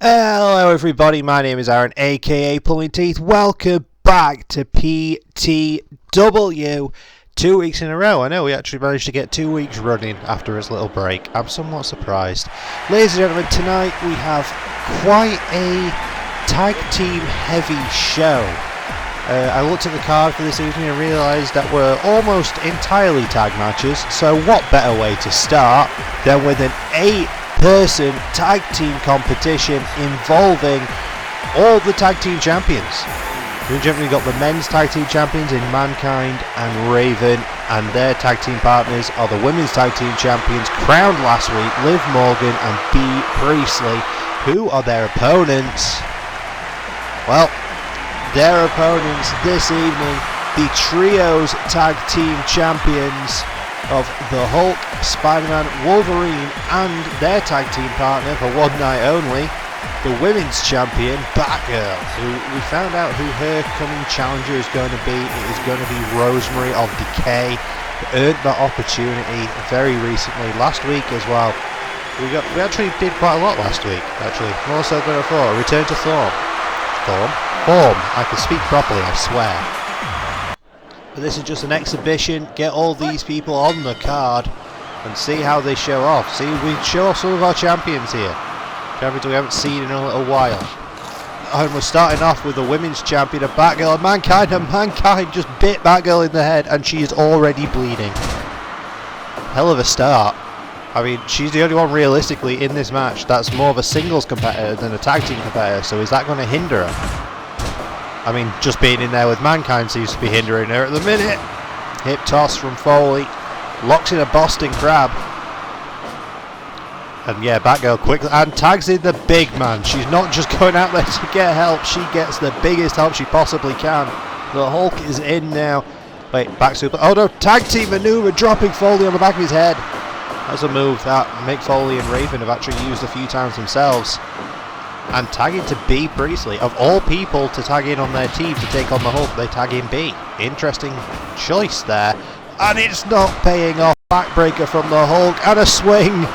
Hello everybody, my name is Aaron aka Pulling Teeth. Welcome back to PTW. 2 weeks in a row. I know we actually managed to get 2 weeks running after his little break. I'm somewhat surprised. Ladies and gentlemen, tonight we have quite a tag team heavy show. I looked at the card for this evening and realised that we're almost entirely tag matches, so what better way to start than with an 8-person tag team competition involving all the tag team champions. We've generally got the men's tag team champions in Mankind and Raven, and their tag team partners are the women's tag team champions crowned last week, Liv Morgan and Priestley. Who are their opponents? Well, their opponents this evening, the Trios tag team champions of the Hulk, Spider-Man, Wolverine and their tag team partner for one night only, the women's champion Batgirl, who we found out who her coming challenger is going to be. It is going to be Rosemary of Decay, who earned that opportunity very recently, last week as well. We actually did quite a lot last week, actually, more so than I thought. A return to form. I can speak properly, I swear. But this is just an exhibition. Get all these people on the card and see how they show off. See, we show off some of our champions here. Champions we haven't seen in a little while. And we're starting off with the women's champion of Batgirl and Mankind just bit Batgirl in the head and she is already bleeding. Hell of a start. I mean, she's the only one realistically in this match that's more of a singles competitor than a tag team competitor, so is that going to hinder her? I mean, just being in there with Mankind seems to be hindering her at the minute. Hip toss from Foley. Locks in a Boston Crab. And yeah, Batgirl quickly and tags in the big man. She's not just going out there to get help. She gets the biggest help she possibly can. The Hulk is in now. Wait, back super. Oh no, tag team maneuver, dropping Foley on the back of his head. That's a move that Mick Foley and Raven have actually used a few times themselves. And tagging to Priestley. Of all people to tag in on their team to take on the Hulk, they tag in B. Interesting choice there. And it's not paying off. Backbreaker from the Hulk and a swing.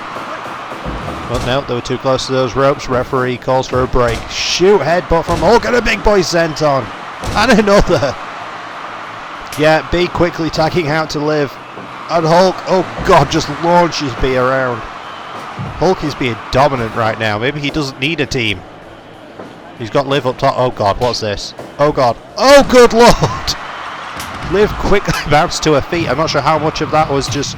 But no, they were too close to those ropes. Referee calls for a break. Shoot headbutt from Hulk and a big boy senton. And another. Yeah, B quickly tagging out to Liv. And Hulk, oh god, just launches B around. Hulk is being dominant right now. Maybe he doesn't need a team. He's got Liv up top. Oh god, what's this? Oh god. Oh good lord! Liv quickly bounced to her feet. I'm not sure how much of that was just,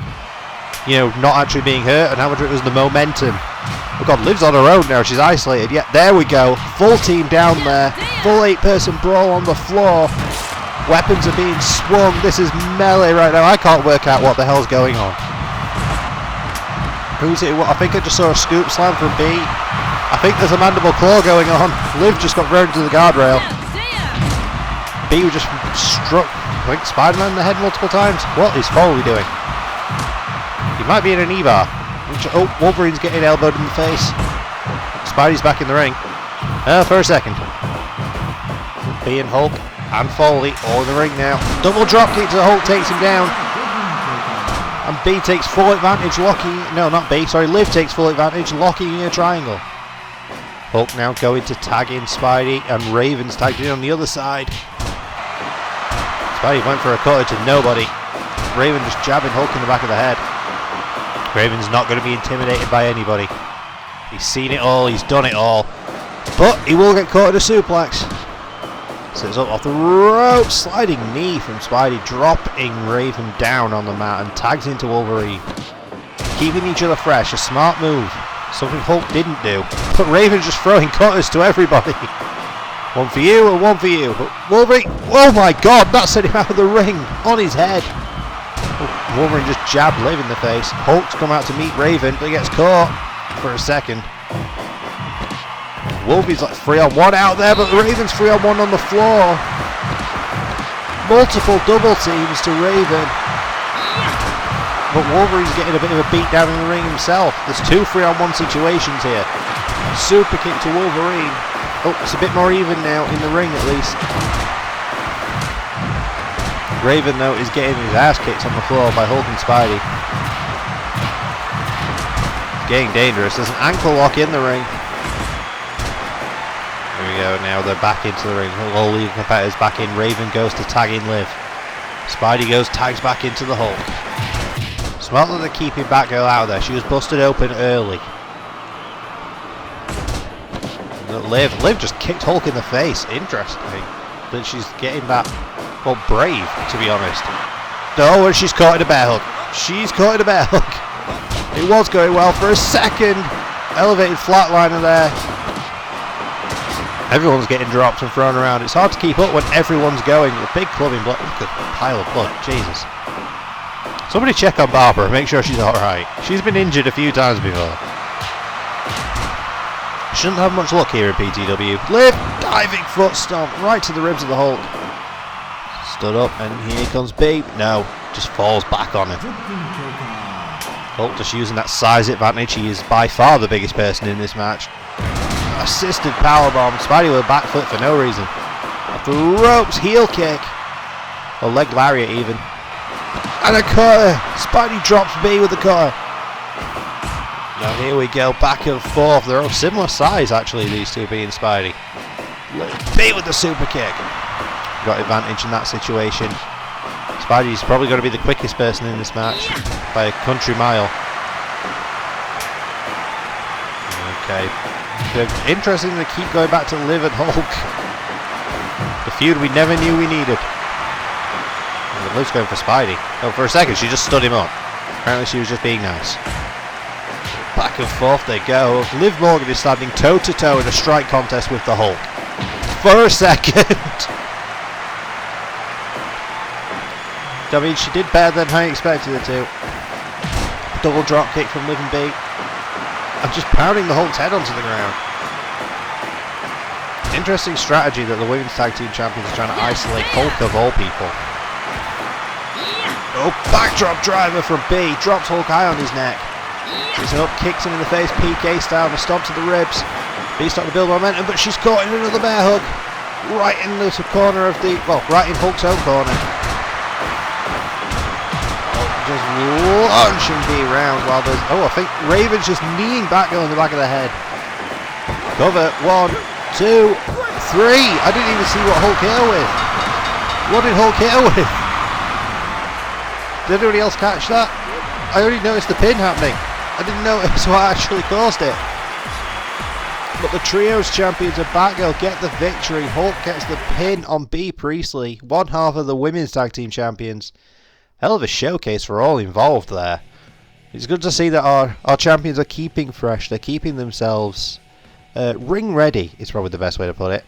you know, not actually being hurt and how much of it was the momentum. Oh god, Liv's on her own now. She's isolated. Yeah, there we go. Full team down there. Full 8-person brawl on the floor. Weapons are being swung. This is melee right now. I can't work out what the hell's going on. Who's it? I think I just saw a scoop slam from B. I think there's a mandible claw going on. Liv just got thrown to the guardrail. B just struck, I think, Spider-Man in the head multiple times. What is Foley doing? He might be in an E-bar. Oh, Wolverine's getting elbowed in the face. Spidey's back in the ring. For a second. B and Hulk and Foley all in the ring now. Double drop kick to the Hulk, takes him down. And B takes full advantage, Liv takes full advantage, locking in a triangle. Hulk now going to tag in Spidey, and Raven's tagged in on the other side. Spidey went for a cutter to nobody. Raven just jabbing Hulk in the back of the head. Raven's not going to be intimidated by anybody. He's seen it all, he's done it all. But he will get caught in a suplex. Sits up off the rope, sliding knee from Spidey, dropping Raven down on the mat and tags into Wolverine. Keeping each other fresh, a smart move, something Hulk didn't do. But Raven's just throwing cutters to everybody. One for you and one for you. But Wolverine, oh my god, that sent him out of the ring, on his head. Wolverine just jabbed Liv in the face. Hulk's come out to meet Raven, but he gets caught for a second. Wolvie's like 3-on-1 out there, but Raven's 3-on-1 on the floor. Multiple double teams to Raven. But Wolverine's getting a bit of a beat down in the ring himself. There's 2 3-on-1 situations here. Super kick to Wolverine. Oh, it's a bit more even now in the ring at least. Raven though is getting his ass kicked on the floor by Hulk and Spidey. It's getting dangerous. There's an ankle lock in the ring. Here we go, now they're back into the ring. All the competitors back in. Raven goes to tag in Liv. Spidey goes, tags back into the Hulk. Smart that they're keeping Batgirl out of there. She was busted open early. Liv just kicked Hulk in the face. Interesting that she's getting that, well, brave, to be honest. No, and she's caught in a bear hook. She's caught in a bear hook. It was going well for a second. Elevated flatliner there. Everyone's getting dropped and thrown around. It's hard to keep up when everyone's going. A big clubbing blood. Look at the pile of blood. Jesus. Somebody check on Barbara. Make sure she's alright. She's been injured a few times before. Shouldn't have much luck here in PTW. Liv, diving foot stomp right to the ribs of the Hulk. Stood up, and here comes B. No, just falls back on him. Hulk just using that size advantage. He is by far the biggest person in this match. Assisted powerbomb. Spidey with a back foot for no reason. Off the ropes, heel kick. Or leg lariat even. And a cutter. Spidey drops B with the cutter. Now here we go, back and forth. They're of similar size actually, these two being Spidey. B with the super kick. Got advantage in that situation. Spidey's probably going to be the quickest person in this match by a country mile. Okay. Interesting they keep going back to Liv and Hulk. The feud we never knew we needed. Liv's going for Spidey. Oh, for a second she just stood him up. Apparently she was just being nice. Back and forth they go. Liv Morgan is standing toe to toe in a strike contest with the Hulk. For a second. I mean, she did better than I expected her to. Double drop kick from Liv and B. And just pounding the Hulk's head onto the ground. Interesting strategy that the Women's Tag Team Champions are trying to isolate Hulk of all people. Oh, backdrop driver from B. Drops Hulk high on his neck. He's up, kicks him in the face, PK style, a stomp to the ribs. B's starting to build momentum, but she's caught in another bear hug. Right in the corner of the, well, right in Hulk's own corner. Just launching B round while there's, oh, I think Raven's just kneeing Batgirl in the back of the head. Cover, 1, 2, 3. I didn't even see what Hulk hit her with. What did Hulk hit her with? Did anybody else catch that? I only noticed the pin happening. I didn't notice what actually caused it. But the Trios champions of Batgirl get the victory. Hulk gets the pin on B. Priestley, one half of the Women's Tag Team Champions. Hell of a showcase for all involved there. It's good to see that our champions are keeping fresh. They're keeping themselves ring ready, is probably the best way to put it.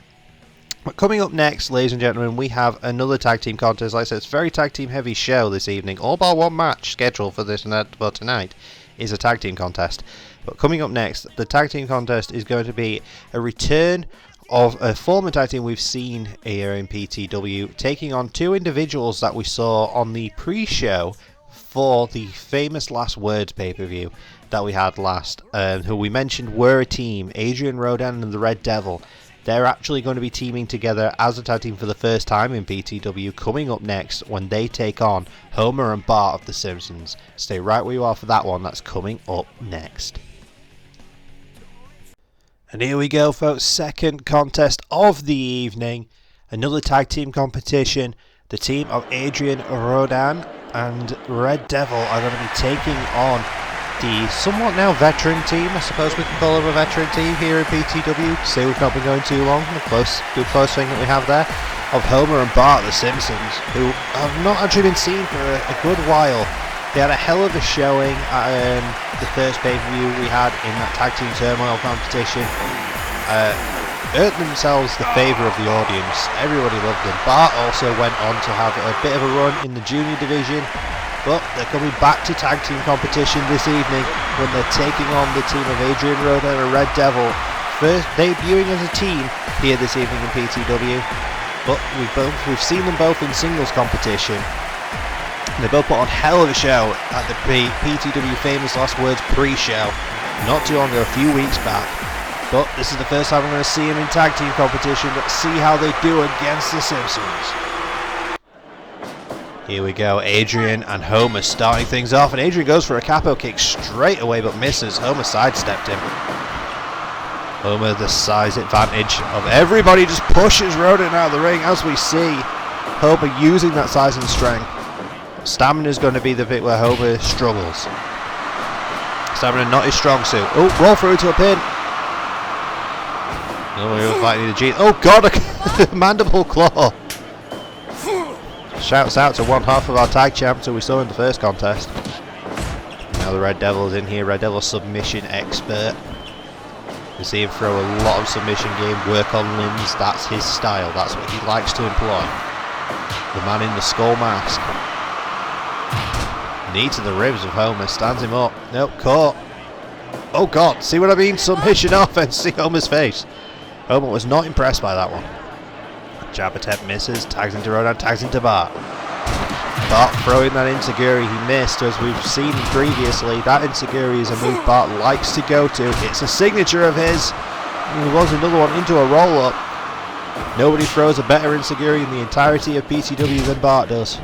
But coming up next, ladies and gentlemen, we have another tag team contest. Like I said, it's a very tag team heavy show this evening. All bar one match scheduled for this for tonight is a tag team contest. But coming up next, the tag team contest is going to be a return of a former tag team we've seen here in PTW, taking on two individuals that we saw on the pre-show for the famous Last Words pay-per-view that we had last, who we mentioned were a team, Adrian, Rodan and the Red Devil. They're actually going to be teaming together as a tag team for the first time in PTW coming up next when they take on Homer and Bart of The Simpsons. Stay right where you are for that one, that's coming up next. And here we go, folks, second contest of the evening. Another tag team competition. The team of Adrian, Rodan and Red Devil are going to be taking on the somewhat now veteran team, I suppose we can call them a veteran team here in PTW. See, we've not been going too long. A good close thing that we have there. Of Homer and Bart, the Simpsons, who have not actually been seen for a good while. They had a hell of a showing at the first pay-per-view we had in that tag team turmoil competition. Earned themselves the favour of the audience. Everybody loved them. Bart also went on to have a bit of a run in the junior division, but they're coming back to tag team competition this evening when they're taking on the team of Adrian, Rodan and Red Devil. First debuting as a team here this evening in PTW, but we've seen them both in singles competition. They both put on hell of a show at the PTW Famous Last Words pre-show not too long ago, a few weeks back. But this is the first time I'm going to see them in tag team competition. Let's see how they do against the Simpsons. Here we go, Adrian and Homer starting things off, and Adrian goes for a capo kick straight away but misses. Homer sidestepped him. Homer, the size advantage of everybody, just pushes Rodan out of the ring, as we see Homer using that size and strength. Stamina is going to be the bit where Homer struggles. Stamina not his strong suit. Oh, roll through to a pin. Oh, he was fighting the G. Oh God, a mandible claw. Shouts out to one half of our tag champs who we saw in the first contest. Now the Red Devil's in here. Red Devil submission expert. You see him throw a lot of submission game, work on limbs. That's his style. That's what he likes to employ. The man in the skull mask. Knee to the ribs of Homer. Stands him up. Nope, caught. Oh God, see what I mean? Submission offense. See Homer's face. Homer was not impressed by that one. Jab attempt misses. Tags into Rodan. Tags into Bart. Bart throwing that enziguri, he missed, as we've seen previously. That enziguri is a move Bart likes to go to. It's a signature of his. There was another one into a roll-up. Nobody throws a better enziguri in the entirety of PCW than Bart does.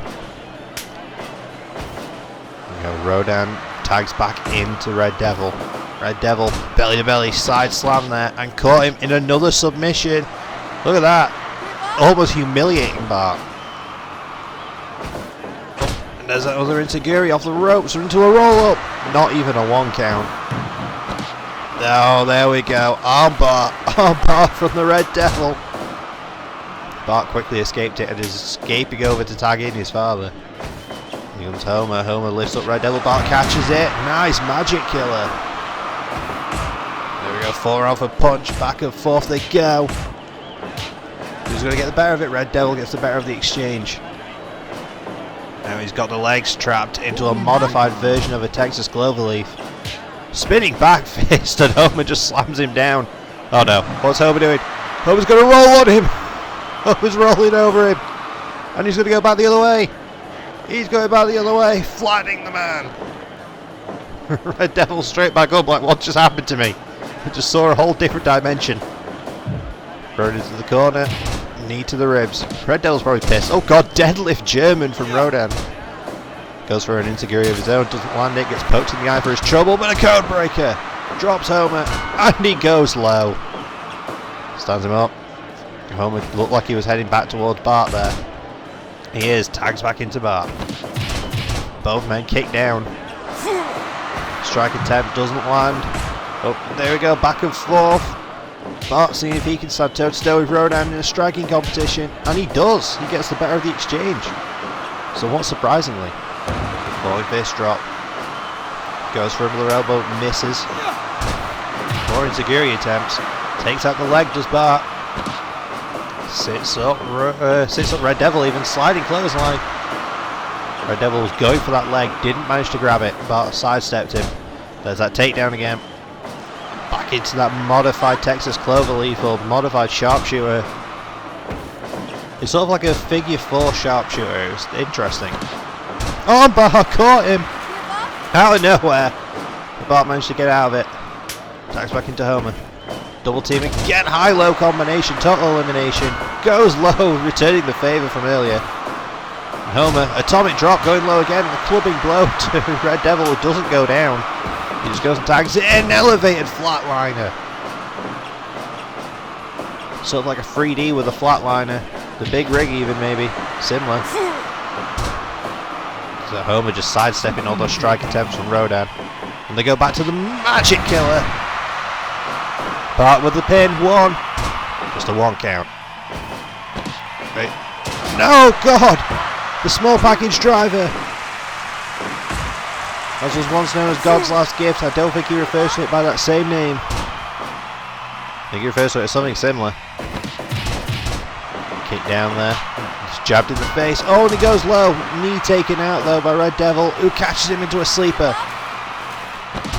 Rodan tags back into Red Devil. Red Devil, belly to belly, side slam there, and caught him in another submission. Look at that. Almost humiliating Bart. And there's that other enziguri off the ropes, or into a roll-up. Not even a 1 count. Oh, there we go. Armbar from the Red Devil. Bart quickly escaped it and is escaping over to tag in his father. Here comes Homer. Homer lifts up Red Devil. Bart catches it. Nice magic killer. There we go. 4 off a punch. Back and forth they go. Who's going to get the better of it? Red Devil gets the better of the exchange. Now he's got the legs trapped into a modified version of a Texas Cloverleaf. Spinning back fist, and Homer just slams him down. Oh no, what's Homer doing? Homer's going to roll on him. Homer's rolling over him. And he's going to go back the other way. He's going back the other way, flattening the man. Red Devil straight back up like, what just happened to me? I just saw a whole different dimension. Thrown into the corner. Knee to the ribs. Red Devil's probably pissed. Oh God, deadlift German from Rodan. Goes for an enziguri of his own, doesn't land it, gets poked in the eye for his trouble, but a code breaker. Drops Homer, and he goes low. Stands him up. Homer looked like he was heading back towards Bart there. He is, tags back into Bart. Both men kick down. Strike attempt doesn't land. Oh, there we go, back and forth. Bart seeing if he can stand toe-to-toe with Rodan in a striking competition, and he does. He gets the better of the exchange. Somewhat surprisingly. Falling fist drop. Goes for another elbow, misses. More enziguri attempts. Takes out the leg, does Bart. Sits up Red Devil, even sliding clothesline. Red Devil was going for that leg, didn't manage to grab it. Bart sidestepped him. There's that takedown again. Back into that modified Texas Cloverleaf or modified sharpshooter. It's sort of like a figure 4 sharpshooter. It's interesting. Oh, Bart caught him out of nowhere. Bart managed to get out of it. Tags back into Homer. Double team again. High-low combination. Total elimination. Goes low, returning the favour from earlier. And Homer, atomic drop, going low again. A clubbing blow to Red Devil, who doesn't go down. He just goes and tags it in. Elevated flatliner. Sort of like a 3D with a flatliner. The big rig even, maybe. Similar. So Homer just sidestepping all those strike attempts from Rodan. And they go back to the magic killer. Bart with the pin. 1. Just a 1 count. Right. No, God! The small package driver. As was once known as God's last gift, I don't think he refers to it by that same name. I think he refers to it as something similar. Kick down there. Just jabbed in the face. Oh, and he goes low. Knee taken out though by Red Devil, who catches him into a sleeper.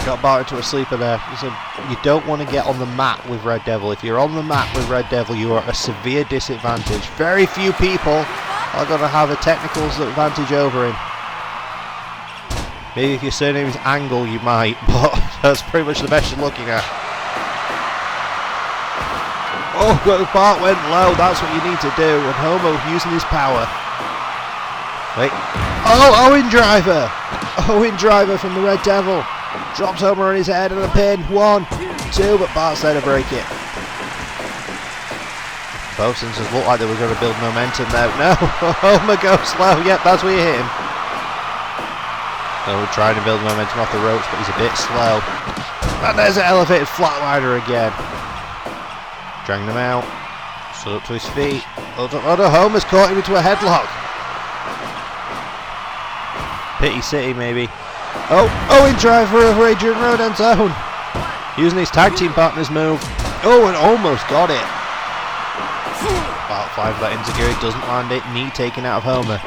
Got Bart into a sleeper there. So you don't want to get on the mat with Red Devil. If you're on the mat with Red Devil, you are at a severe disadvantage. Very few people are going to have a technical advantage over him. Maybe if your surname is Angle, you might, but that's pretty much the best you're looking at. Oh, Bart went low, that's what you need to do, and Homer using his power. Wait. Oh, Owen Driver! Owen Driver from the Red Devil. Drops Homer on his head and a pin. 1, 2, but Bart's there to break it. Both Simpsons looked like they were going to build momentum there. No, Homer goes slow. Yep, that's where you hit him. Oh, trying to build momentum off the ropes, but he's a bit slow. And there's an elevated flatliner again. Dragging him out. Stood up to his feet. Oh no, Homer's caught him into a headlock. Pity City, maybe. Oh, in driver over Adrian Rodan's own. Using his tag team partner's move. Oh, and almost got it. Bart flying for that insecurity, doesn't land it. Knee taken out of Homer.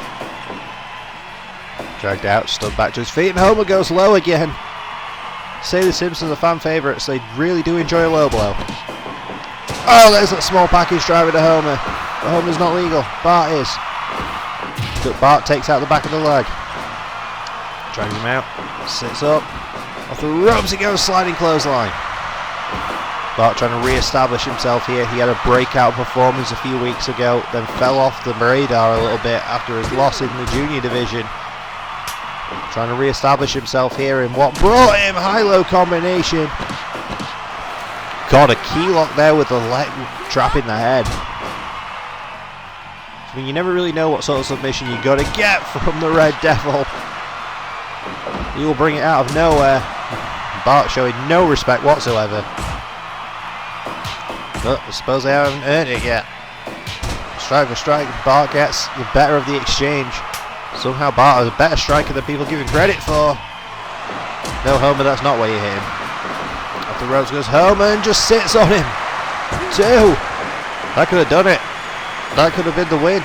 Dragged out, stood back to his feet, and Homer goes low again. Say the Simpsons are fan favourites, they really do enjoy a low blow. Oh, there's that small package driver to Homer. But Homer's not legal, Bart is. But Bart takes out the back of the leg. Drags him out, sits up. Off the ropes he goes, sliding clothesline. Bart trying to re-establish himself here. He had a breakout performance a few weeks ago, then fell off the radar a little bit after his loss in the junior division. Trying to re-establish himself here in what brought him high-low combination. Got a key lock there with the leg trap in the head. I mean, you never really know what sort of submission you got to get from the Red Devil. He will bring it out of nowhere. Bart showing no respect whatsoever. But I suppose they haven't earned it yet. Strike for strike, Bart gets the better of the exchange. Somehow Bart is a better striker than people give him credit for. No, Homer, that's not where you hit him. Off the ropes goes Homer and just sits on him. 2. That could have done it. That could have been the win.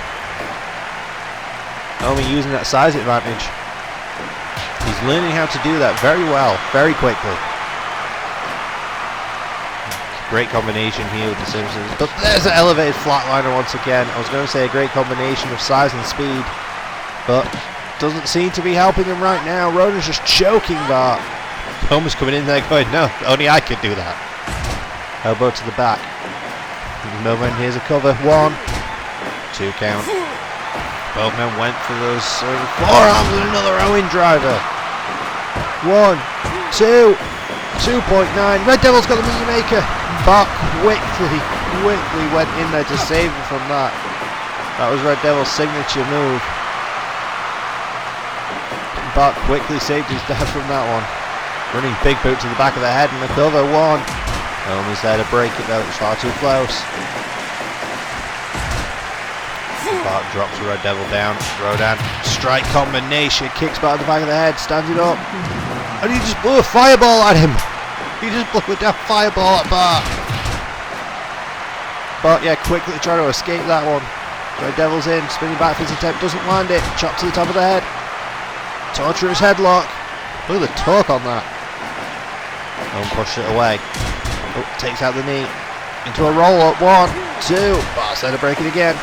Homer using that size advantage. He's learning how to do that very well, very quickly. Great combination here with the Simpsons. But there's an elevated flatliner once again. I was going to say a great combination of size and speed, but doesn't seem to be helping him right now. Rodan's just choking Bart. Homer's coming in there going, no, only I could do that. Elbow to the back. Moment, here's a cover. 1, 2 count. Both men went for those forearms and another Owen driver. 1, 2, 2.9. Red Devil's got the money maker. Bart quickly went in there to save him from that. That was Red Devil's signature move. Bart quickly saved his dad from that one. Running big boot to the back of the head and the cover. 1. Homer's there to break it though, it's far too close. Bart drops the Red Devil down. Rodan, strike combination, kicks Bart at the back of the head, stands it up. And he just blew a fireball at him. He just blew a damn fireball at Bart. Bart, yeah, quickly trying to escape that one. Red Devil's in, spinning back for his attempt, doesn't land it. Chop to the top of the head. Torturous headlock. Look at the torque on that. Don't push it away. Oh, takes out the knee. Into a roll up. 1, 2. Bart's there to break it again.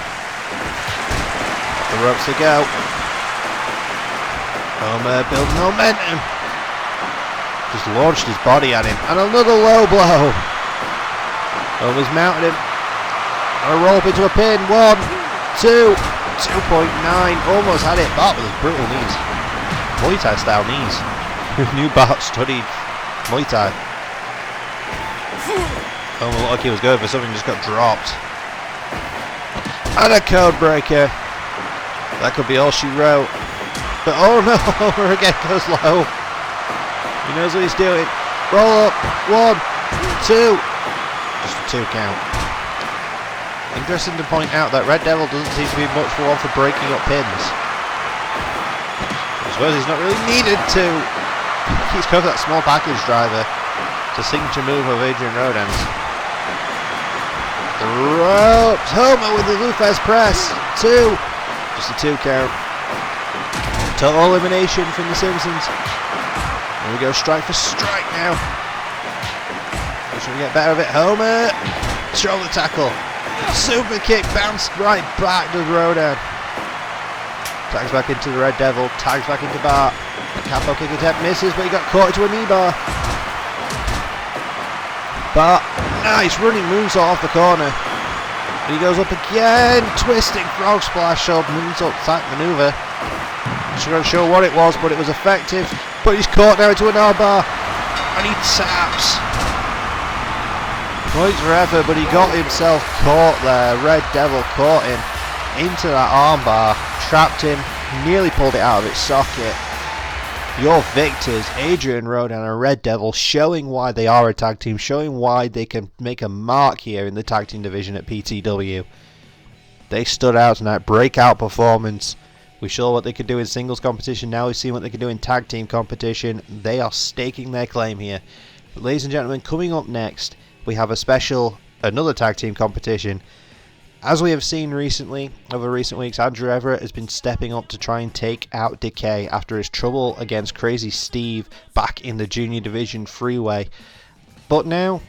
The ropes to go. Homer building momentum. Just launched his body at him. And another low blow. Homer's mounted him. And a roll up into a pin. 1, 2. 2.9. Almost had it. Bart with his brutal knees. Muay Thai style knees. Who knew Bart studied Muay Thai? Homer looked like he was going for something, just got dropped. And a code breaker. That could be all she wrote. But oh no, Homer again goes low. He knows what he's doing. Roll up. 1, 2. Just a 2 count. Interesting to point out that Red Devil doesn't seem to be much for one for breaking up pins. I suppose he's not really needed to. He's covered that small package driver. It's a signature move of Adrian Rodan's. The ropes. Homer with the Lufez press. 2. Just a 2 count. Total elimination from the Simpsons. Here we go, strike for strike now. Trying to get better of it. Homer. Shoulder tackle. Super kick. Bounced right back to Rodan. Tags back into the Red Devil. Tags back into Bart. Capo kick attempt misses, but he got caught into a knee bar. Bart, nice running moonsault off the corner. And he goes up again, twisting frog splash up, moonsault type maneuver. Not sure what it was, but it was effective. But he's caught now into an arm bar, and he taps. Points for Everett, but he got himself caught there. Red Devil caught him into that armbar, trapped him, nearly pulled it out of its socket. Your victors, Adrian, Rodan and Red Devil, showing why they are a tag team, showing why they can make a mark here in the tag team division at PTW. They stood out tonight, breakout performance. We saw what they could do in singles competition, now we've seen what they can do in tag team competition. They are staking their claim here. But ladies and gentlemen, coming up next, we have another tag team competition. As we have seen recently, over recent weeks, Andrew Everett has been stepping up to try and take out Decay after his trouble against Crazy Steve back in the junior division freeway. But now,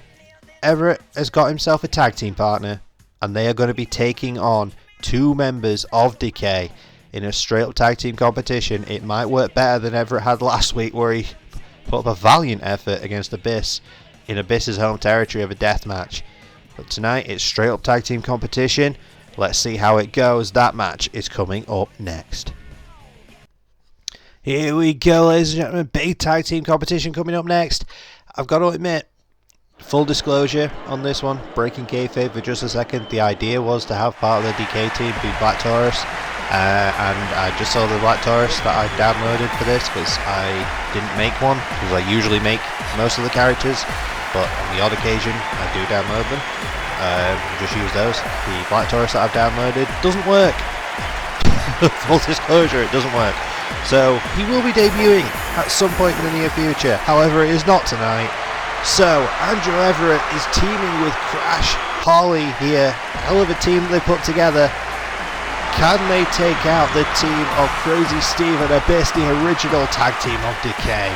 Everett has got himself a tag team partner, and they are going to be taking on two members of Decay in a straight up tag team competition. It might work better than Everett had last week, where he put up a valiant effort against Abyss in Abyss's home territory of a death match. But tonight it's straight up tag team competition. Let's see how it goes. That match is coming up next. Here we go, ladies and gentlemen. Big tag team competition coming up next. I've got to admit, full disclosure on this one, breaking kayfabe for just a second. The idea was to have part of the DK team be Black Taurus. And I just saw the Black Taurus that I downloaded for this because I didn't make one, because I usually make most of the characters. But on the odd occasion, I do download them. Just use those. The Black Taurus that I've downloaded doesn't work. Full disclosure, it doesn't work. So he will be debuting at some point in the near future. However, it is not tonight. So Andrew Everett is teaming with Crash Harley here. Hell of a team they put together. Can they take out the team of Crazy Steve and Abyss, the original tag team of Decay?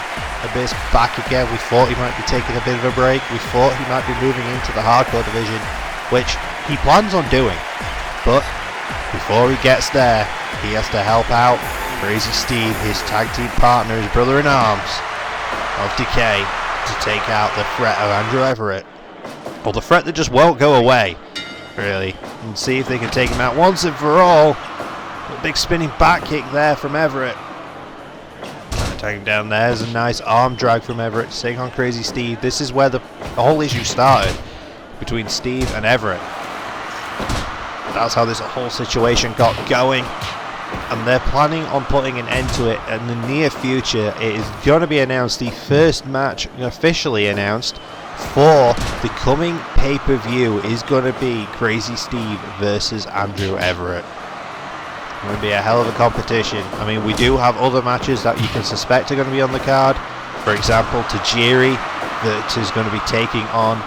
Abyss back again. We thought he might be taking a bit of a break. We thought he might be moving into the hardcore division, which he plans on doing. But before he gets there, he has to help out Crazy Steve, his tag team partner, his brother in arms of Decay, to take out the threat of Andrew Everett. Or the threat that just won't go away, really, and see if they can take him out once and for all. A big spinning back kick there from Everett. Take him down. There's a nice arm drag from Everett to take on Crazy Steve. This is where the whole issue started between Steve and Everett. That's how this whole situation got going, and they're planning on putting an end to it in the near future. It is going to be announced, the first match officially announced for the coming pay-per-view is going to be Crazy Steve versus Andrew Everett. It's going to be a hell of a competition. I mean, we do have other matches that you can suspect are going to be on the card. For example, Tajiri, that is going to be taking on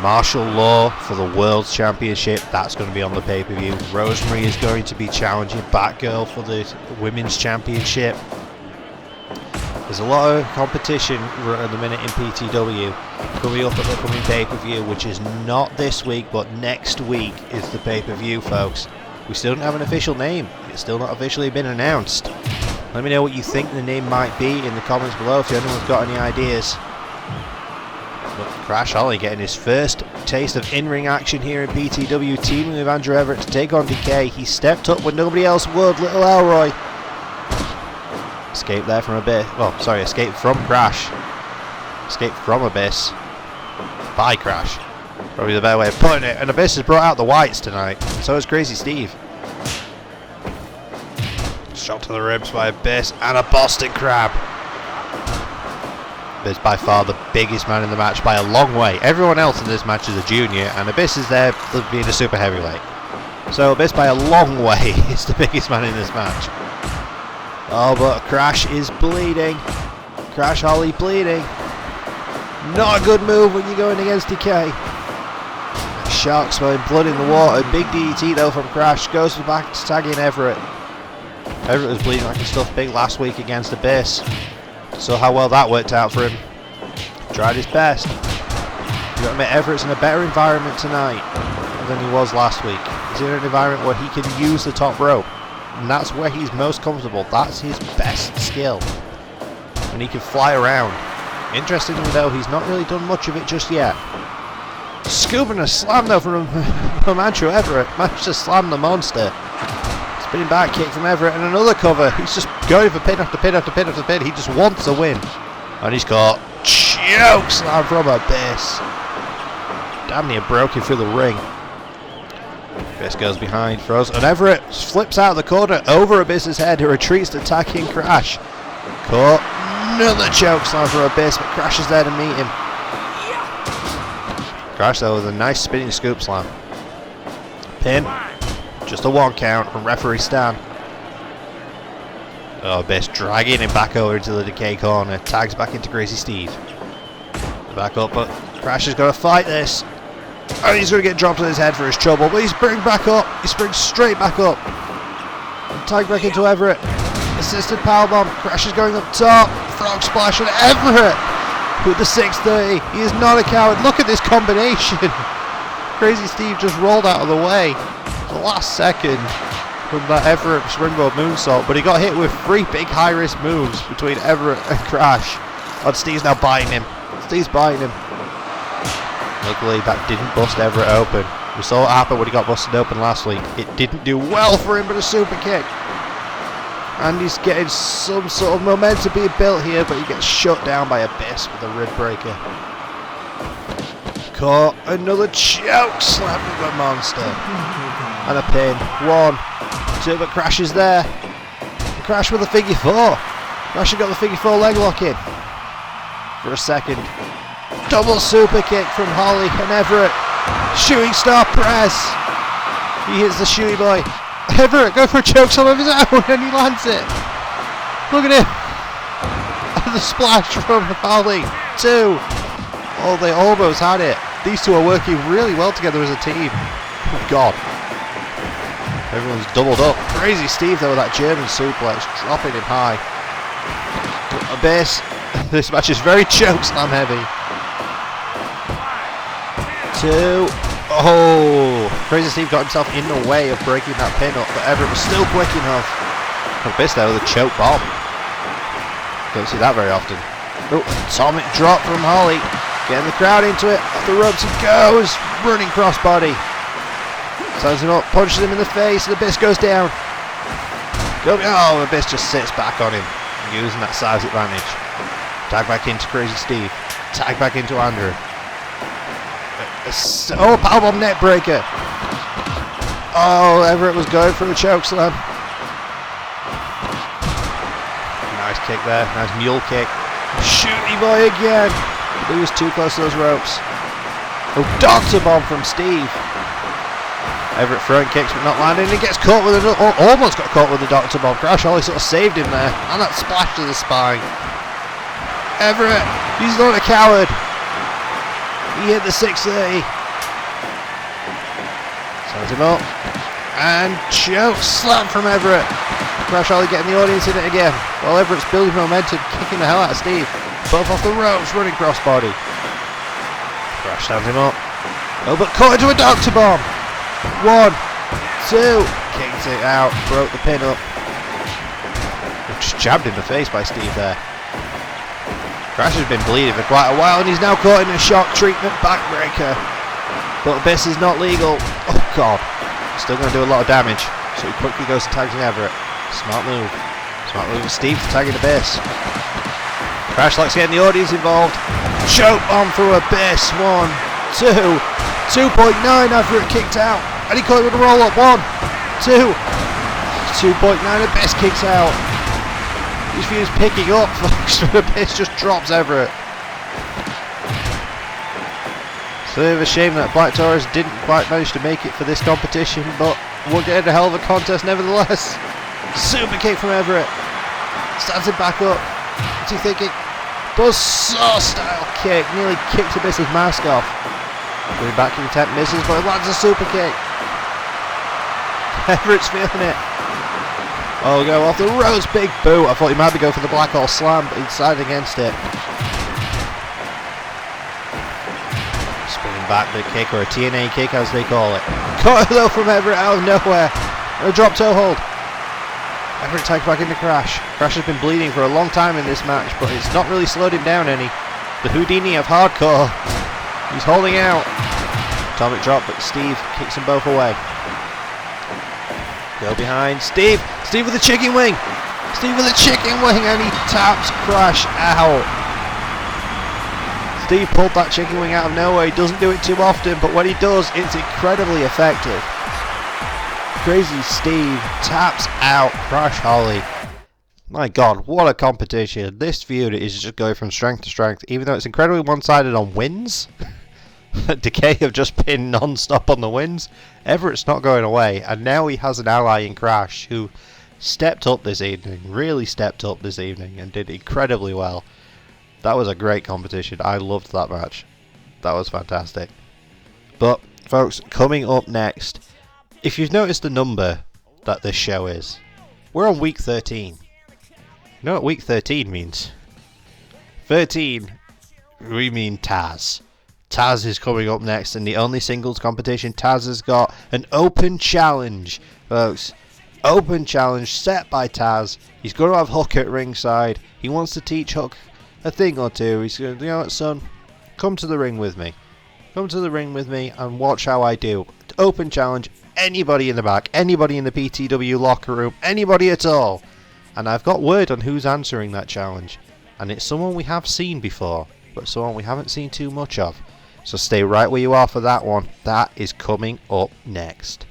Martial Law for the World Championship. That's going to be on the pay-per-view. Rosemary is going to be challenging Batgirl for the Women's Championship. There's a lot of competition at the minute in PTW coming up at the coming pay-per-view, which is not this week, but next week is the pay-per-view, folks. We still don't have an official name. It's still not officially been announced. Let me know what you think the name might be in the comments below if anyone's got any ideas. But Crash Holly getting his first taste of in-ring action here in PTW, teaming with Andrew Everett to take on Decay. He stepped up when nobody else would. Little Elroy. Escape there from Abyss. Well, sorry, escape from Crash. Escape from Abyss. By Crash. Probably the better way of putting it. And Abyss has brought out the whites tonight. And so has Crazy Steve. Shot to the ribs by Abyss. And a Boston Crab. Abyss by far the biggest man in the match by a long way. Everyone else in this match is a junior. And Abyss is there being a super heavyweight. So Abyss by a long way is the biggest man in this match. Oh, but Crash is bleeding. Crash Holly bleeding. Not a good move when you're going against Decay. Shark smelling blood in the water. Big DDT though from Crash. Goes back to tagging Everett. Everett was bleeding like a stuffed pig last week against Abyss. So how well that worked out for him. Tried his best. You got to admit, Everett's in a better environment tonight than he was last week. He's in an environment where he can use the top rope. And that's where he's most comfortable. That's his best skill. And he can fly around. Interestingly though, he's not really done much of it just yet. Scoop and a slam though from Andrew Everett. Managed to slam the monster. Spinning back kick from Everett and another cover. He's just going for pin after pin after pin after pin. He just wants a win. And he's caught. Choke slam from Abyss. damn near broke him through the ring. Abyss goes behind, throws, and Everett flips out of the corner over Abyss's head, who retreats to attack in Crash. Caught, another choke slam for Abyss, but Crash is there to meet him. Crash though with a nice spinning scoop slam. Pin, just a 1 count from referee Stan. Oh, Abyss dragging him back over into the decay corner, tags back into Crazy Steve. Back up, but Crash has got to fight this. And he's going to get dropped on his head for his trouble, but he's springing back up. He springs straight back up. Tag back into Everett. Assisted powerbomb. Crash is going up top. Frog splash on Everett with the 630. He is not a coward. Look at this combination. Crazy Steve just rolled out of the way. The last second from that Everett springboard moonsault, but he got hit with 3 big high-risk moves between Everett and Crash. And Steve's now biting him. Steve's biting him. Luckily that didn't bust Everett open. We saw what happened when he got busted open last week. It didn't do well for him, but a super kick. And he's getting some sort of momentum being built here, but he gets shut down by Abyss with a rib breaker. Caught, another choke slam with the monster. And a pin. 1, 2, but Crash is there. Crash with a figure 4. Crash has got the figure 4 leg lock in. For a second. Double super kick from Holly and Everett. Shooting star press. He hits the shoey boy. Everett go for a choke slam of his own and he lands it. Look at him. And the splash from Holly. 2. Oh, they almost had it. These two are working really well together as a team. Oh God. Everyone's doubled up. Crazy Steve though with that German suplex, dropping him high. Abyss. This match is very choke slam heavy. 2. Oh, Crazy Steve got himself in the way of breaking that pin up, but Everett was still quick enough. Abyss there with a choke bomb. Don't see that very often. Oh, atomic drop from Holly. Getting the crowd into it. Off the ropes he goes. Running crossbody. Signs him up, punches him in the face, and Abyss goes down. Oh, Abyss just sits back on him, using that size advantage. Tag back into Crazy Steve. Tag back into Andrew. Oh, powerbomb net breaker. Oh, Everett was going for a choke slam. Nice kick there. Nice mule kick. Shooty boy again. He was too close to those ropes. Oh, doctor bomb from Steve. Everett throwing kicks but not landing. He gets caught with almost got caught with the doctor bomb. Crash Holly sort of saved him there. And that splash to the spine. Everett, he's not a coward. He hit the 630. Signs him up. And choke slam from Everett. Crash Holly getting the audience in it again. While Everett's building momentum, kicking the hell out of Steve. Both off the ropes, running crossbody. Crash stands him up. Oh, but caught into a doctor bomb. 1, 2. Kicked it out. Broke the pin up. Just jabbed in the face by Steve there. Crash has been bleeding for quite a while and he's now caught in a shock treatment backbreaker. But Abyss is not legal. Oh God. Still going to do a lot of damage. So he quickly goes to tagging Everett. Smart move. Smart move with Steve tagging Abyss. Crash likes getting the audience involved. Choke bomb through Abyss. 1, 2. 2.9 after it kicked out. And he caught it with a roll up. 1, 2. 2.9 Abyss kicks out. These views picking up, folks, but Abyss just drops Everett. It's a bit of a shame that Black Taurus didn't quite manage to make it for this competition, but we'll get a hell of a contest nevertheless. Super kick from Everett. Stands him back up. What's he thinking? Buzzsaw style kick. Nearly kicked Abyss's mask off. Going back in the attempt, misses, but it lands a super kick. Everett's feeling it. Oh, go off the ropes, big boot. I thought he might be going for the black hole slam, but he decided against it. Spinning back big kick, or a TNA kick as they call it. Caught though from Everett out of nowhere. And a drop toe hold. Everett tags back into Crash. Crash has been bleeding for a long time in this match, but it's not really slowed him down any. The Houdini of hardcore. He's holding out. Atomic drop, but Steve kicks them both away. Go behind Steve. Steve with a chicken wing. Steve with a chicken wing, and he taps Crash out. Steve pulled that chicken wing out of nowhere. He doesn't do it too often, but when he does, it's incredibly effective. Crazy Steve taps out Crash Holly. My god, what a competition. This feud is just going from strength to strength, even though it's incredibly one-sided on wins. Decay have just been non-stop on the wins. Everett's not going away, and now he has an ally in Crash who stepped up this evening, really stepped up this evening, and did incredibly well. That was a great competition. I loved that match. That was fantastic. But, folks, coming up next, if you've noticed the number that this show is, we're on week 13. You know what week 13 means? 13, we mean Taz. Taz is coming up next in the only singles competition. Taz has got an open challenge, folks. Open challenge set by Taz. He's going to have Hook at ringside. He wants to teach Hook a thing or two. He's going to, you know what, son? Come to the ring with me. Come to the ring with me and watch how I do. Open challenge. Anybody in the back. Anybody in the PTW locker room. Anybody at all. And I've got word on who's answering that challenge. And it's someone we have seen before, but someone we haven't seen too much of. So stay right where you are for that one. That is coming up next.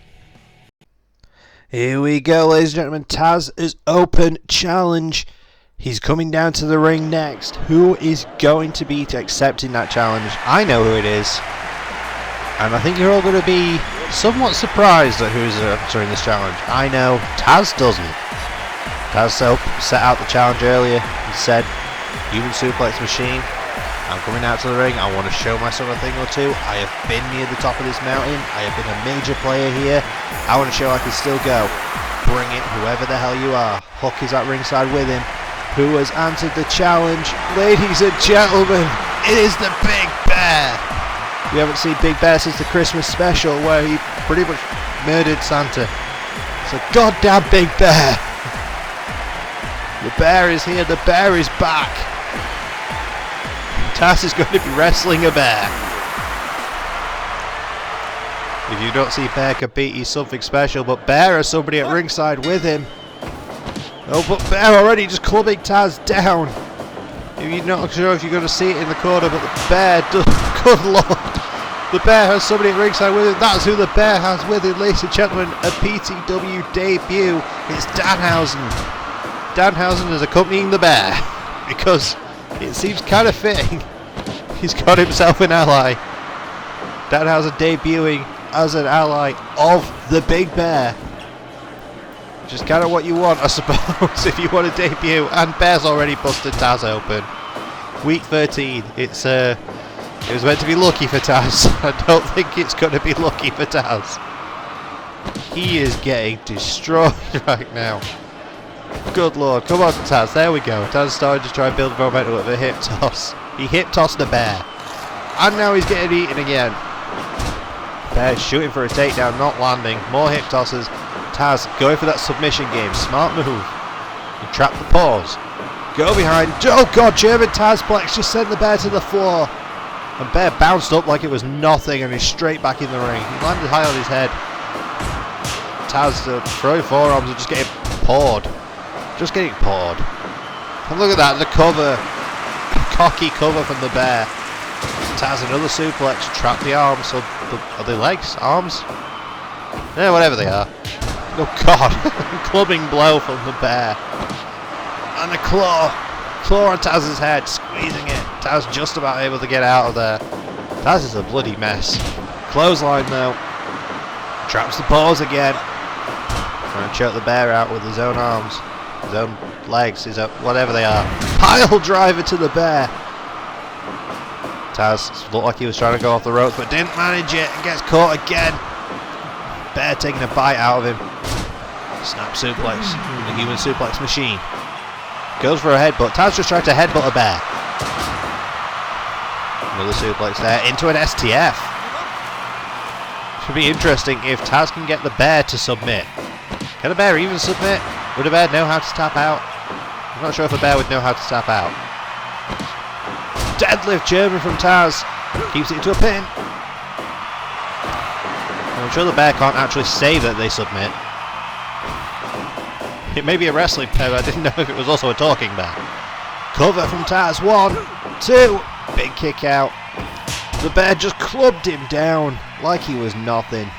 Here we go, ladies and gentlemen. Taz's open challenge. He's coming down to the ring next. Who is going to be accepting that challenge? I know who it is. And I think you're all going to be somewhat surprised at who's answering this challenge. I know Taz doesn't. Taz set out the challenge earlier. He said, human suplex machine. I'm coming out to the ring. I want to show myself a thing or two. I have been near the top of this mountain. I have been a major player here. I want to show I can still go. Bring it, whoever the hell you are. Hook is at ringside with him. Who has answered the challenge? Ladies and gentlemen, it is the Big Bear. We haven't seen Big Bear since the Christmas special where he pretty much murdered Santa. It's a goddamn Big Bear. The bear is here. The bear is back. Taz is going to be wrestling a bear. If you don't see Bear compete, he's something special. But Bear has somebody at ringside with him. Oh, but Bear already just clubbing Taz down. You're not sure if you're going to see it in the corner, but the Bear does. Good lord. The Bear has somebody at ringside with him. That's who the Bear has with him, ladies and gentlemen. A PTW debut. It's Danhausen. Danhausen is accompanying the Bear because it seems kind of fitting. He's got himself an ally. Danhausen debuting as an ally of the Big Bear. Which is kind of what you want, I suppose, if you want to debut. And Bear's already busted Taz open. Week 13. It was meant to be lucky for Taz. I don't think it's going to be lucky for Taz. He is getting destroyed right now. Good lord, come on Taz, there we go. Taz started to try and build momentum with a hip toss. He hip tossed the Bear. And now he's getting eaten again. Bear shooting for a takedown, not landing. More hip tosses. Taz going for that submission game. Smart move. He trapped the pause. Go behind. Oh god, German Tazplex just sent the Bear to the floor. And Bear bounced up like it was nothing and he's straight back in the ring. He landed high on his head. Taz throwing forearms and just getting pawed. Just getting pawed. And look at that, the cover. Cocky cover from the Bear. Taz another suplex. Trap the arms. So are they legs? Arms? Yeah, whatever they are. Oh god. Clubbing blow from the Bear. And a claw. Claw on Taz's head. Squeezing it. Taz just about able to get out of there. Taz is a bloody mess. Clothesline though. Traps the paws again. Trying to choke the Bear out with his own arms. His own legs, his own, whatever they are. Pile driver to the Bear. Taz looked like he was trying to go off the ropes, but didn't manage it and gets caught again. Bear taking a bite out of him. Snap suplex. The human suplex machine. Goes for a headbutt. Taz just tried to headbutt a Bear. Another suplex there into an STF. Should be interesting if Taz can get the Bear to submit. Can a Bear even submit? Would a Bear know how to tap out? I'm not sure if a Bear would know how to tap out. Deadlift German from Taz. Keeps it into a pin. I'm sure the Bear can't actually say that they submit. It may be a wrestling Bear, but I didn't know if it was also a talking Bear. Cover from Taz. 1, 2. Big kick out. The bear just clubbed him down like he was nothing.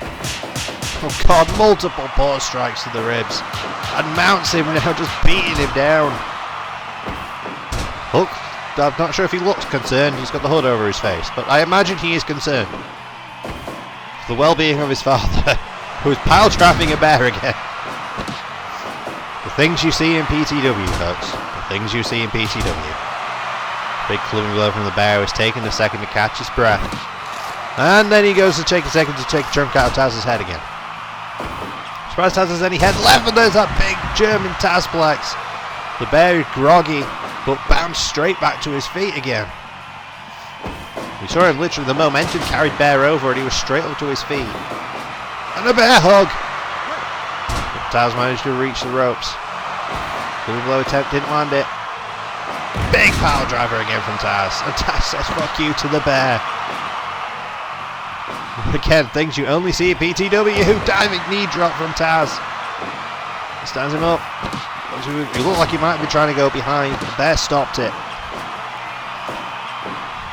Oh god, multiple paw strikes to the ribs. And mounts him now, just beating him down. Look, I'm not sure if he looks concerned. He's got the hood over his face, but I imagine he is concerned for the well-being of his father, who's pile trapping a bear again. The things you see in PTW, folks. The things you see in PTW. Big clubbing blow from the bear, who's taking a second to catch his breath. And then he goes to take a second to take a chunk out of Taz's head again. Surprised Taz has any head left, and there's that big German Tazplex. The bear is groggy, but bounced straight back to his feet again. We saw him literally, the momentum carried Bear over and he was straight up to his feet. And a bear hug! But Taz managed to reach the ropes. Clubbing blow attempt, didn't land it. Big pile driver again from Taz. And Taz says fuck you to the bear. Again, things you only see at PTW. Diving knee drop from Taz. Stands him up. He looked like he might be trying to go behind. The bear stopped it.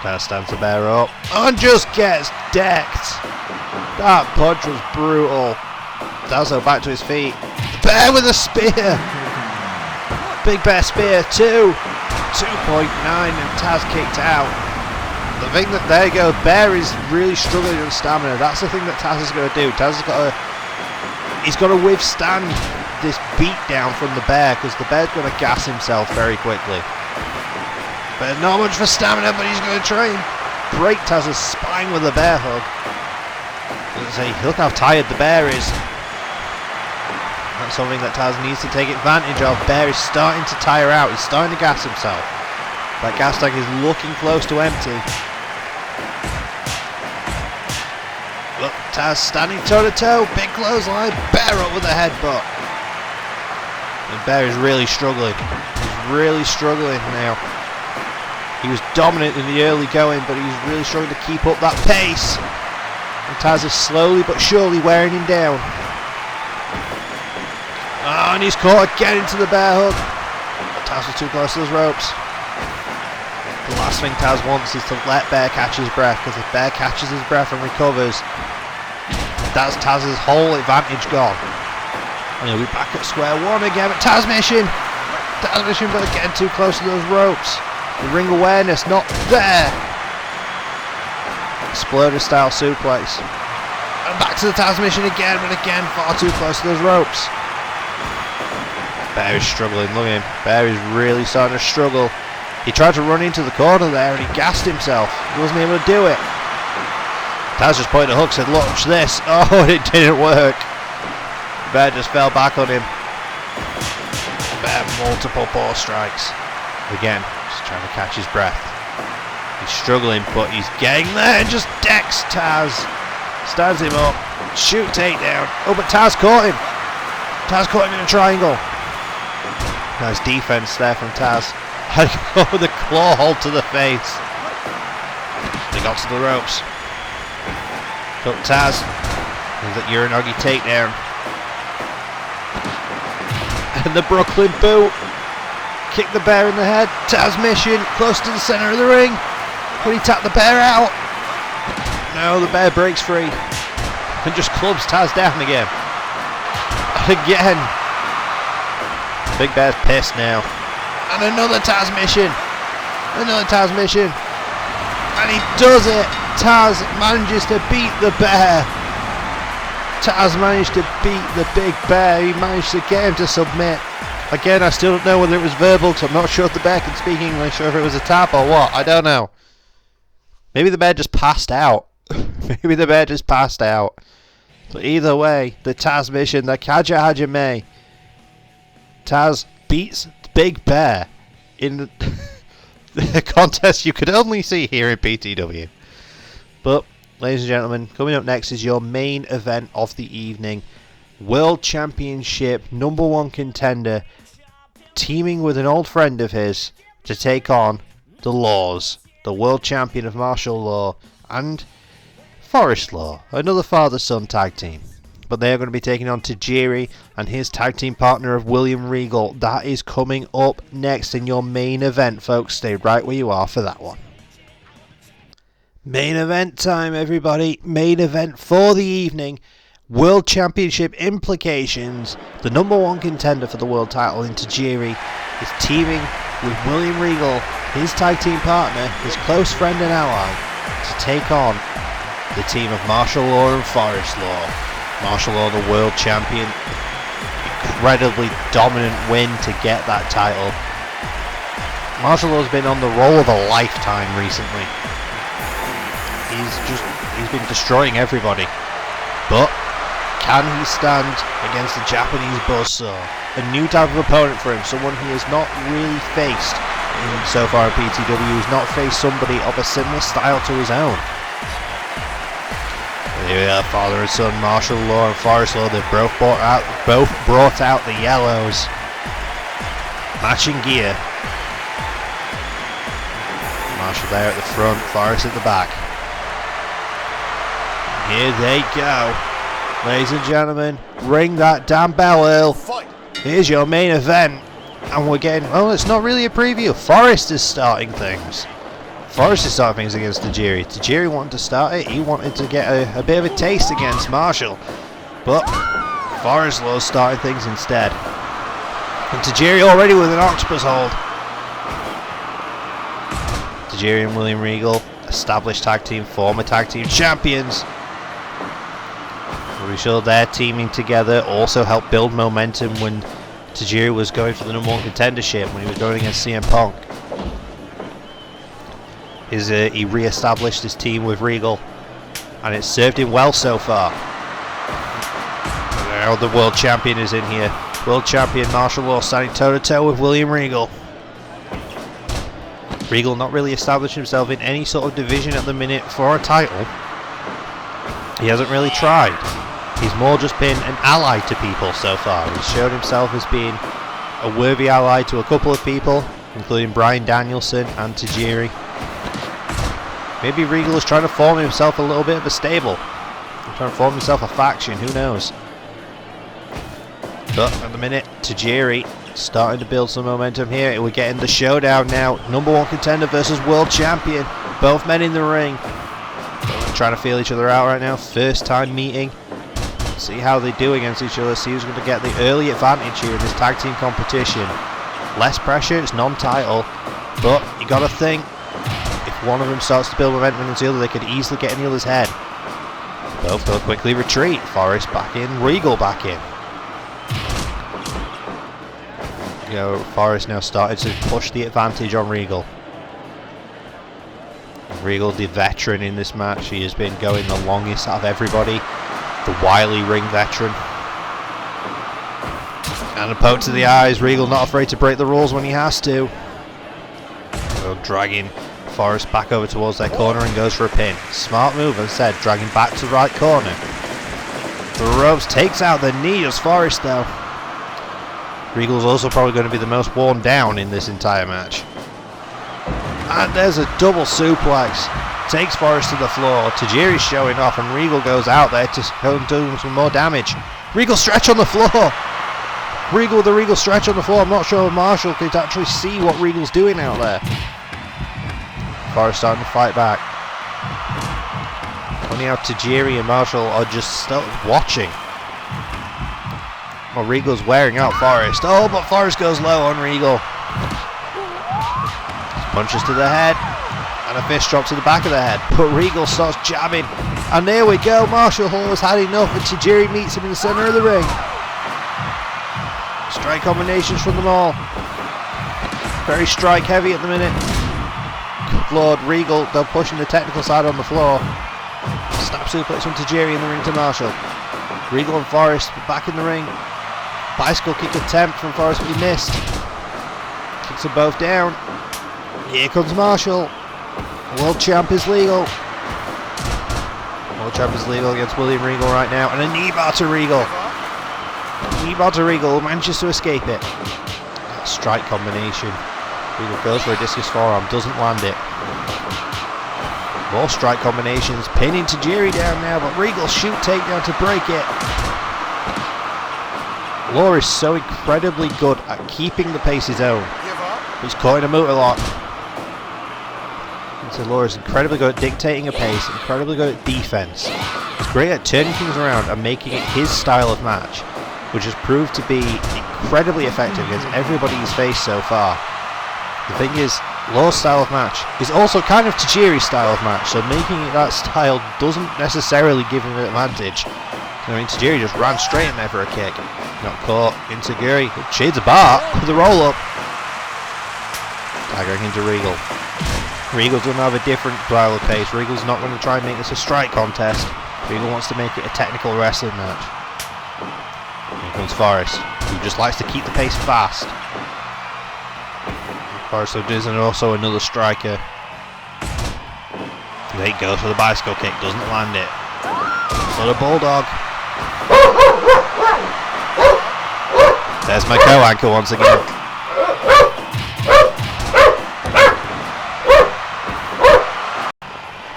Taz stands the bear up. And just gets decked. That punch was brutal. Tazzo back to his feet. The bear with a spear. Big bear spear, 2.9, and Taz kicked out. The thing that, there you go, Bear is really struggling with stamina. That's the thing that Taz is going to do. Taz has got to, he's got to withstand this beat down from the bear, because the bear's going to gas himself very quickly. But not much for stamina, but he's going to try and break Taz's spine with a bear hug. Look how tired the bear is. That's something that Taz needs to take advantage of. Bear is starting to tire out. He's starting to gas himself. That gas tank is looking close to empty. Look, Taz standing toe to toe. Big clothesline. Bear up with a headbutt. And Bear is really struggling. He's really struggling now. He was dominant in the early going, but he's really struggling to keep up that pace. And Taz is slowly but surely wearing him down. Oh, and he's caught again into the bear hug. But Taz was too close to those ropes. The last thing Taz wants is to let Bear catch his breath, because if Bear catches his breath and recovers, that's Taz's whole advantage gone. And he'll be back at square one again. But Taz mission, but getting too close to those ropes. The ring awareness not there. Exploder style suplex. And back to the Taz mission again, but again far too close to those ropes. Bear is struggling, look at him. Bear is really starting to struggle. He tried to run into the corner there and he gassed himself. He wasn't able to do it. Taz just pointed a hook, said, "Watch this." Oh, it didn't work. Bear just fell back on him. Bear multiple paw strikes. Again, just trying to catch his breath. He's struggling, but he's getting there and just decks Taz. Stands him up. Shoot takedown. Oh, but Taz caught him. Taz caught him in a triangle. Nice defense there from Taz. Had to go with a claw hold to the face. They got to the ropes. Took Taz. There's that Uranagi takedown. And the Brooklyn boot. Kick the bear in the head. Taz mission. Close to the center of the ring. Could he tap the bear out? No, the bear breaks free. And just clubs Taz down again. And again. Big Bear's pissed now. And another Taz mission. Another Taz mission. And he does it. Taz manages to beat the bear. Taz managed to beat the big bear. He managed to get him to submit. Again, I still don't know whether it was verbal, because I'm not sure if the bear can speak English or if it was a tap or what. I don't know. Maybe the bear just passed out. Maybe the bear just passed out. But either way, the Taz mission, the Kaja Hajime. Taz beats Big Bear in the contest you could only see here in PTW. But, ladies and gentlemen, coming up next is your main event of the evening. World Championship #1 contender teaming with an old friend of his to take on the Laws, the world champion of martial law and forest law, another father-son tag team. But they are going to be taking on Tajiri and his tag team partner of William Regal. That is coming up next in your main event, folks. Stay right where you are for that one. Main event time, everybody. Main event for the evening. World Championship implications. The #1 contender for the world title in Tajiri is teaming with William Regal, his tag team partner, his close friend and ally, to take on the team of Martial Law and Forest Law. Martial Law, the world champion. Incredibly dominant win to get that title. Martial Law's been on the roll of a lifetime recently. He's been destroying everybody. But can he stand against the Japanese buzzsaw? A new type of opponent for him, someone he has not really faced so far in PTW. He's not faced somebody of a similar style to his own. Here we are, father and son, Martial Law and Forest Law. They've both brought out the yellows. Matching gear. Martial there at the front, Forest at the back. Here they go. Ladies and gentlemen, ring that damn bell, Earl. Here's your main event. And we're getting, well, it's not really a preview. Forest is starting things. Forest is starting things against Tajiri. Tajiri wanted to start it. He wanted to get a bit of a taste against Martial. But Forest Law's starting things instead. And Tajiri already with an octopus hold. Tajiri and William Regal, established tag team, former tag team champions. We're sure they're teaming together also helped build momentum when Tajiri was going for the #1 contendership, when he was going against CM Punk. He re-established his team with Regal, and it's served him well so far. Now the world champion is in here. World champion Martial Law standing toe-to-toe with William Regal. Regal not really established himself in any sort of division at the minute for a title. He hasn't really tried. He's more just been an ally to people so far. He's shown himself as being a worthy ally to a couple of people, including Bryan Danielson and Tajiri. Maybe Regal is trying to form himself a little bit of a stable. He's trying to form himself a faction, who knows. But at the minute, Tajiri starting to build some momentum here. We're getting the showdown now. #1 contender versus world champion. Both men in the ring. They're trying to feel each other out right now. First time meeting. See how they do against each other. See who's going to get the early advantage here in this tag team competition. Less pressure, it's non-title. But you got to think, if one of them starts to build momentum against the other, they could easily get in the other's head. Both will quickly retreat. Forest back in, Regal back in. Forest now started to push the advantage on Regal. Regal, the veteran in this match, he has been going the longest out of everybody. The wily ring veteran. And a poke to the eyes. Regal not afraid to break the rules when he has to. Dragging Forest back over towards their corner and goes for a pin. Smart move, as I said, dragging back to the right corner. The ropes, takes out the knee as Forest though. Regal's also probably going to be the most worn down in this entire match. And there's a double suplex. Takes Forest to the floor. Tajiri's showing off and Regal goes out there to go and do some more damage. Regal stretch on the floor. Regal, the Regal stretch on the floor. I'm not sure if Marshall could actually see what Regal's doing out there. Forest starting to fight back. Funny how Tajiri and Marshall are just still watching. Well, Regal's wearing out Forest. Oh, but Forest goes low on Regal. Punches to the head. And a fist drop to the back of the head. But Regal starts jabbing. And there we go. Martial has had enough. And Tajiri meets him in the centre of the ring. Strike combinations from them all. Very strike heavy at the minute. Good Lord, Regal, they're pushing the technical side on the floor. Snap suplex from Tajiri in the ring to Martial. Regal and Forest back in the ring. Bicycle kick attempt from Forest, but he missed. Kicks them both down. Here comes Martial. World champ is legal. World champ is legal against William Regal right now. And a knee bar to Regal. Knee bar to Regal, manages to escape it. Strike combination. Regal goes for a discus forearm, doesn't land it. More strike combinations, pinning Tajiri down now, but Regal shoot takedown to break it. Law is so incredibly good at keeping the pace his own. He's caught in a motor lock. So Law is incredibly good at dictating a pace, incredibly good at defense. He's great at turning things around and making it his style of match, which has proved to be incredibly effective against everybody he's faced so far. The thing is, Law's style of match is also kind of Tajiri's style of match, so making it that style doesn't necessarily give him an advantage. I mean, Tajiri just ran straight in there for a kick. Not caught. Insiguri. Shades of Bart with a roll up. Tagging into Regal. Regal's going to have a different style of pace. Regal's not going to try and make this a strike contest. Regal wants to make it a technical wrestling match. Here comes Forrest, who just likes to keep the pace fast. Forrest is also another striker. There he goes for the bicycle kick, doesn't land it. But a bulldog. There's my co-anchor once again.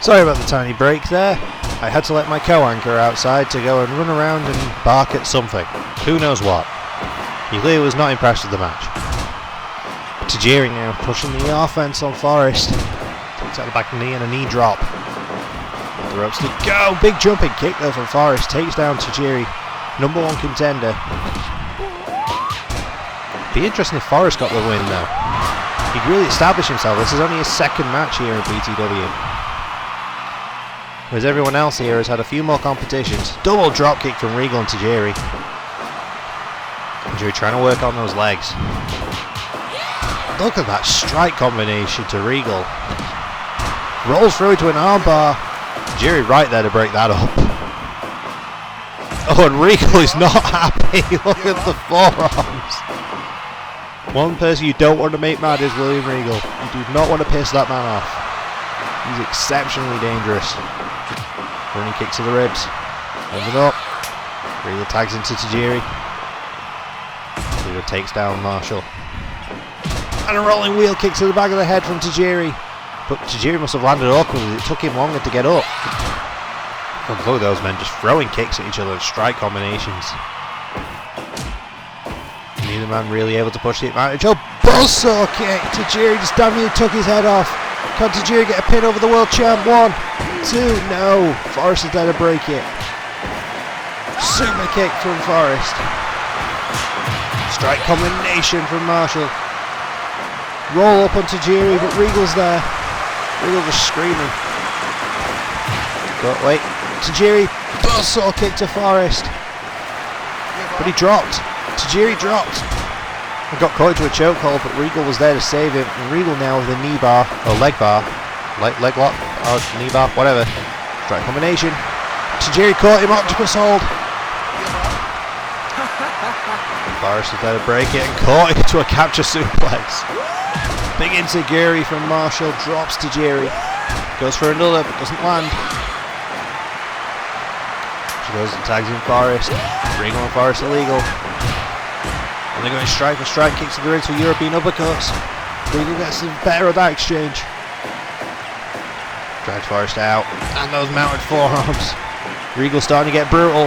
Sorry about the tiny break there. I had to let my co-anchor outside to go and run around and bark at something. Who knows what. He clearly was not impressed with the match. Tajiri now pushing the offense on Forrest. Takes out the back knee and a knee drop. The ropes to go. Big jumping kick though from Forrest. Takes down Tajiri. #1 contender. Be interesting if Forrest got the win though. He'd really establish himself. This is only his second match here in BTW. Whereas everyone else here has had a few more competitions. Double drop kick from Regal and Tajiri. Tajiri trying to work on those legs. Look at that strike combination to Regal. Rolls through to an armbar. Tajiri right there to break that up. Oh, and Regal is not happy. Look at the forearms. One person you don't want to make mad is William Regal. You do not want to piss that man off. He's exceptionally dangerous. Running kick to the ribs. Hold it up. Regal tags into Tajiri. Regal takes down Marshall. And a rolling wheel kick to the back of the head from Tajiri. But Tajiri must have landed awkwardly. It took him longer to get up. And look at those men just throwing kicks at each other. Strike combinations. Neither man really able to push the advantage. Oh, buzzsaw kick! Tajiri just damn near took his head off. Can Tajiri get a pin over the world champ? 1, 2, no. Forrest is there to break it. Super kick from Forrest. Strike combination from Marshall. Roll up on Tajiri, but Regal's there. Regal just screaming. But wait, Tajiri buzzsaw kick to Forrest. But he dropped. Tajiri dropped. He got caught into a chokehold, but Regal was there to save him. And Regal now with a knee bar, or leg bar, leg lock, or knee bar, whatever. Strike combination. Tajiri caught him, octopus hold. Forrest was there to break it and caught him to a capture suplex. Big Insiguri from Marshall, drops Tajiri. Goes for another, but doesn't land. She goes and tags in Forrest. Regal and Forrest illegal. And they're going strike for strike, kicks to the ribs for European uppercuts. Regal gets the better of that exchange. Drags Forrest out. And those mounted forearms. Regal starting to get brutal.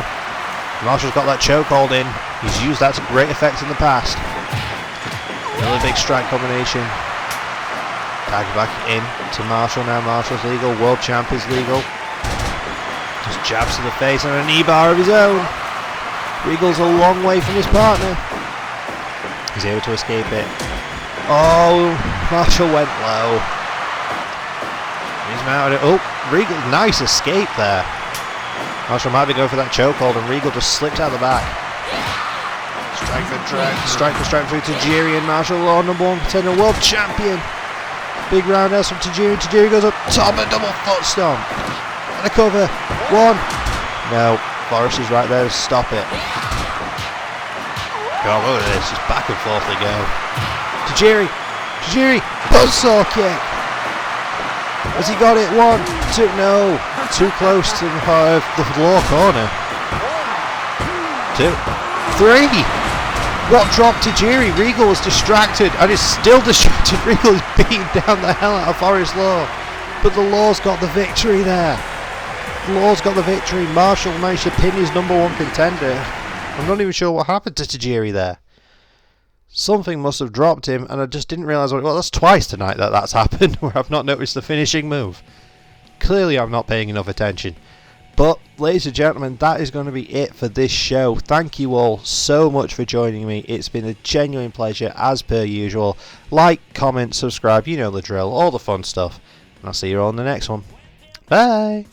Marshall's got that chokehold in. He's used that to great effect in the past. Another big strike combination. Tag back in to Marshall now. Marshall's legal. World champ is legal. Just jabs to the face and a knee bar of his own. Regal's a long way from his partner. He's able to escape it. Oh, Marshall went low. He's mounted it. Oh, Regal, nice escape there. Marshall might be going for that chokehold and Regal just slipped out the back. Strike for strike through Tajiri and Marshall Law, #1 contender, world champion. Big roundhouse from Tajiri. Tajiri goes up top, a double foot stomp. And a cover. 1. No, Forrest is right there to stop it. God, look at this, just back and forth they go. Tajiri, buzzsaw kick. Has he got it? 1, 2, no, too close to the lower corner. 2, 3. What dropped Tajiri? Regal was distracted and is still distracted. Regal is beating down the hell out of Forrest Law. But the Law's got the victory there. The Law's got the victory. Marshall managed to pin his #1 contender. I'm not even sure what happened to Tajiri there. Something must have dropped him, and I just didn't realise what it was. That's twice tonight that that's happened, where I've not noticed the finishing move. Clearly I'm not paying enough attention. But, ladies and gentlemen, that is going to be it for this show. Thank you all so much for joining me. It's been a genuine pleasure, as per usual. Like, comment, subscribe, you know the drill, all the fun stuff. And I'll see you all in the next one. Bye!